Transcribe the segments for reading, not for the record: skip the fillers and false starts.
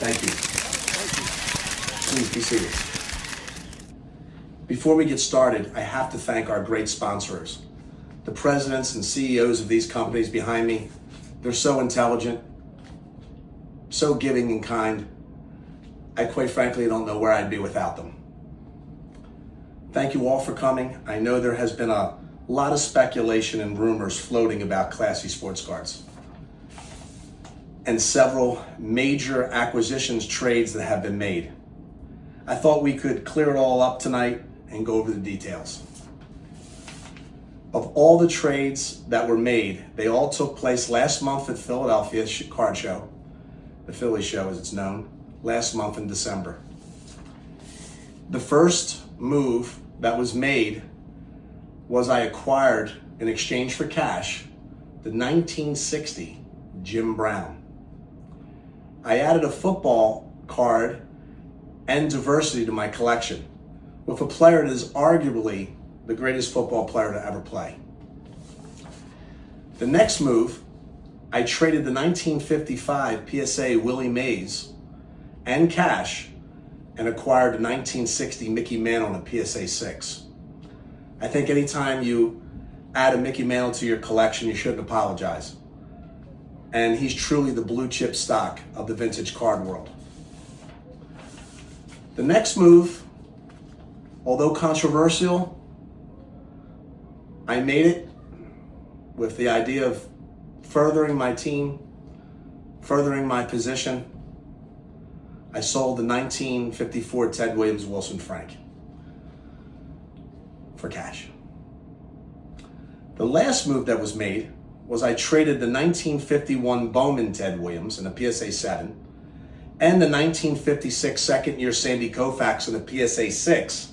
Thank you. Please be seated. Before we get started, I have to thank our great sponsors, the presidents and CEOs of these companies behind me. They're so intelligent, so giving and kind. I quite frankly don't know where I'd be without them. Thank you all for coming. I know there has been a lot of speculation and rumors floating about Classy Sports Cards and several major acquisitions trades that have been made. I thought we could clear it all up tonight and go over the details. Of all the trades that were made, they all took place last month at Philadelphia Card Show, the Philly Show as it's known, last month in December. The first move that was made was I acquired, in exchange for cash, the 1960 Jim Brown. I added a football card and diversity to my collection with a player that is arguably the greatest football player to ever play. The next move, I traded the 1955 PSA Willie Mays and cash and acquired the 1960 Mickey Mantle in a PSA 6. I think anytime you add a Mickey Mantle to your collection, you shouldn't apologize. And he's truly the blue chip stock of the vintage card world. The next move, although controversial, I made it with the idea of furthering my team, furthering my position. I sold the 1954 Ted Williams Wilson Frank for cash. The last move that was made was I traded the 1951 Bowman Ted Williams in a PSA 7 and the 1956 second year Sandy Koufax in a PSA 6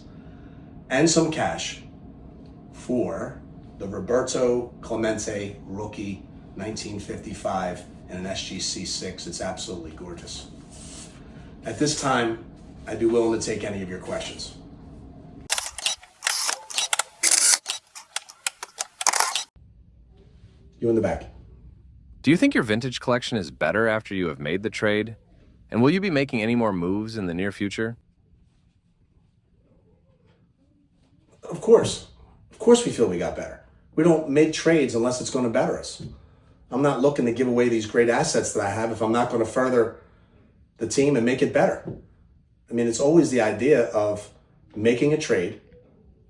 and some cash for the Roberto Clemente rookie 1955 and an SGC 6. It's absolutely gorgeous. At this time, I'd be willing to take any of your questions. You in the back. Do you think your vintage collection is better after you have made the trade? And will you be making any more moves in the near future? Of course. Of course we feel we got better. We don't make trades unless it's going to better us. I'm not looking to give away these great assets that I have if I'm not going to further the team and make it better. I mean, it's always the idea of making a trade,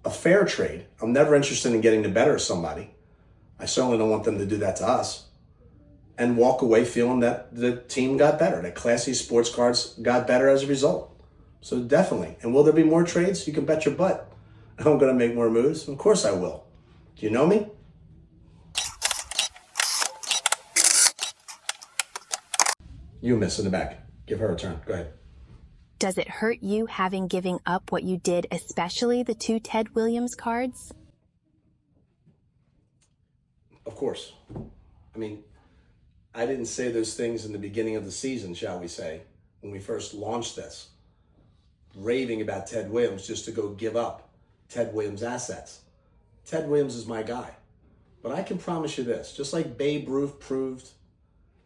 a fair trade. I'm never interested in getting the better of somebody. I certainly don't want them to do that to us. And walk away feeling that the team got better, that Classy Sports Cards got better as a result. So definitely. And will there be more trades? You can bet your butt I'm going to make more moves. Of course I will. Do you know me? You miss in the back. Give her a turn. Go ahead. Does it hurt you having given up what you did, especially the 2 Ted Williams cards? Of course. I mean, I didn't say those things in the beginning of the season, shall we say, when we first launched this, raving about Ted Williams just to go give up Ted Williams assets. Ted Williams is my guy. But I can promise you this, just like Babe Ruth proved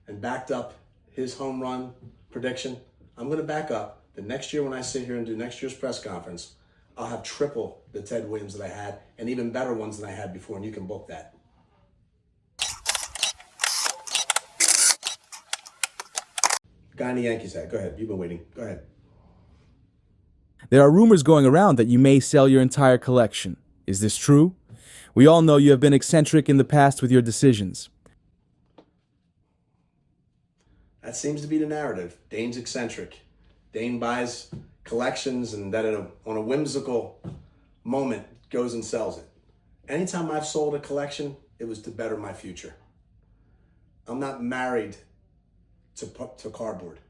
and backed up his home run prediction, I'm going to back up that next year when I sit here and do next year's press conference, I'll have triple the Ted Williams that I had and even better ones than I had before, and you can book that. Guy in the Yankees hat. Go ahead. You've been waiting. Go ahead. There are rumors going around that you may sell your entire collection. Is this true? We all know you have been eccentric in the past with your decisions. That seems to be the narrative. Dayne's eccentric. Dayne buys collections and then on a whimsical moment goes and sells it. Anytime I've sold a collection, it was to better my future. I'm not married to cardboard.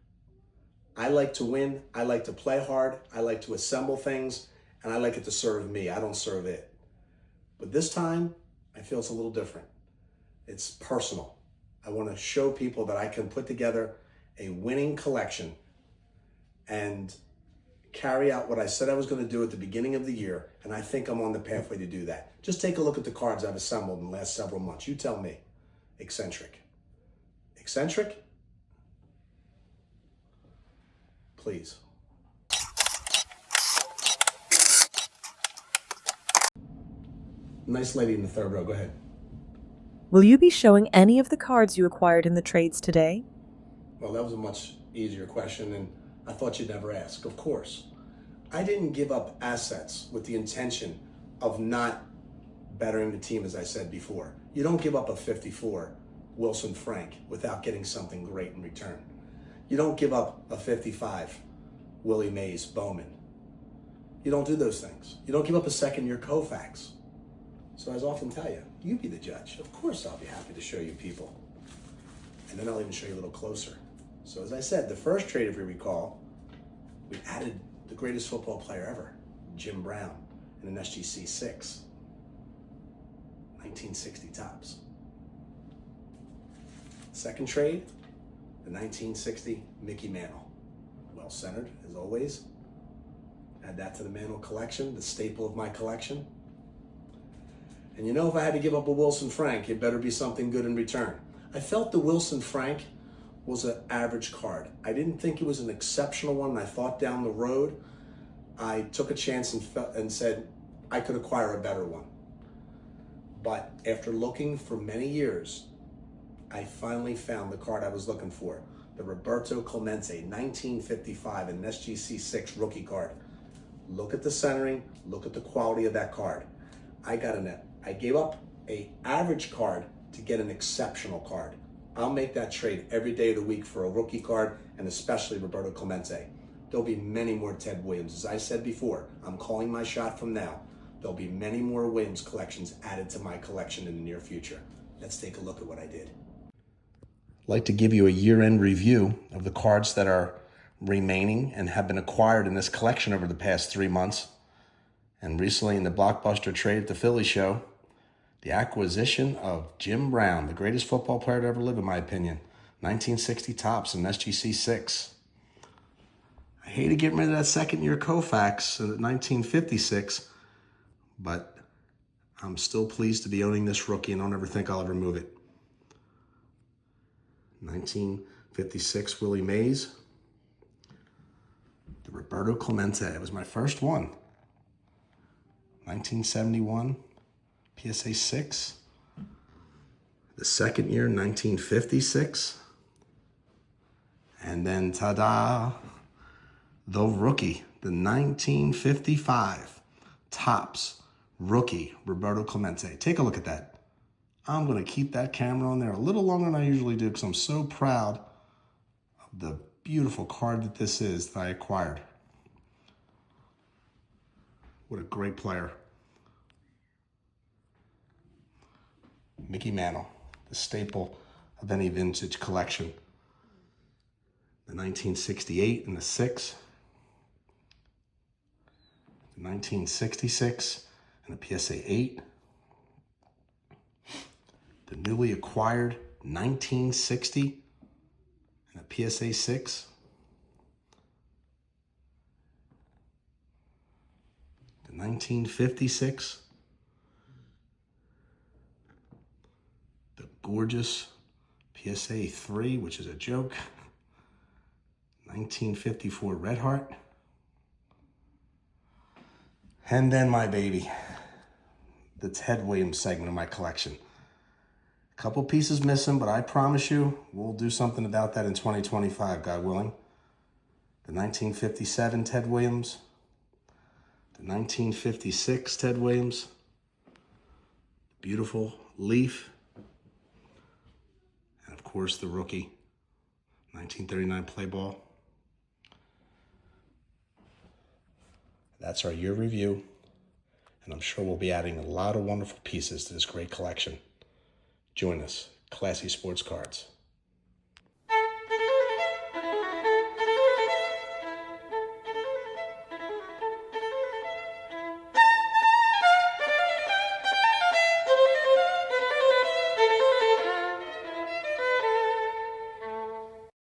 I like to win. I like to play hard. I like to assemble things, and I like it to serve me. I don't serve it. But this time, I feel it's a little different. It's personal. I want to show people that I can put together a winning collection and carry out what I said I was going to do at the beginning of the year, and I think I'm on the pathway to do that. Just take a look at the cards I've assembled in the last several months. You tell me. Eccentric. Eccentric? please. Nice lady in the third row, go ahead. Will you be showing any of the cards you acquired in the trades today? Well, that was a much easier question, and I thought you'd never ask. Of course. I didn't give up assets with the intention of not bettering the team, as I said before. You don't give up a 54 Wilson Frank without getting something great in return. You don't give up a 55 Willie Mays Bowman. You don't do those things. You don't give up a second-year Koufax. So as I often tell you, you be the judge. Of course I'll be happy to show you people. And then I'll even show you a little closer. So as I said, the first trade, if you recall, we added the greatest football player ever, Jim Brown, in an SGC 6. 1960 tops. Second trade, the 1960 Mickey Mantle. Well centered, as always. Add that to the Mantle collection, the staple of my collection. And you know, if I had to give up a Wilson Frank, it better be something good in return. I felt the Wilson Frank was an average card. I didn't think it was an exceptional one, and I thought down the road, I took a chance and said I could acquire a better one. But after looking for many years, I finally found the card I was looking for, the Roberto Clemente 1955 and SGC 6 rookie card. Look at the centering, look at the quality of that card. I gave up an average card to get an exceptional card. I'll make that trade every day of the week for a rookie card, and especially Roberto Clemente. There'll be many more Ted Williams. As I said before, I'm calling my shot from now. There'll be many more Williams collections added to my collection in the near future. Let's take a look at what I did. I'd like to give you a year-end review of the cards that are remaining and have been acquired in this collection over the past 3 months. And recently in the blockbuster trade at the Philly show, the acquisition of Jim Brown, the greatest football player to ever live, in my opinion. 1960 tops in SGC 6. I hate to get rid of that second-year Koufax in 1956, but I'm still pleased to be owning this rookie, and I don't ever think I'll ever move it. 1956 Willie Mays. The Roberto Clemente. It was my first one. 1971 PSA 6. The second year, 1956. And then, ta-da, the rookie, the 1955 Topps rookie, Roberto Clemente. Take a look at that. I'm going to keep that camera on there a little longer than I usually do because I'm so proud of the beautiful card that this is that I acquired. What a great player. Mickey Mantle, the staple of any vintage collection. The 1968 and the 6. The 1966 and the PSA 8. The newly acquired 1960 and a PSA 6. The 1956. The gorgeous PSA 3, which is a joke. 1954 Red Heart. And then my baby, the Ted Williams segment of my collection. A couple pieces missing, but I promise you we'll do something about that in 2025, God willing. The 1957 Ted Williams. The 1956 Ted Williams. Beautiful Leaf. And of course the rookie, 1939 play ball. That's our year review, and I'm sure we'll be adding a lot of wonderful pieces to this great collection. Join us, Classy Sports Cards.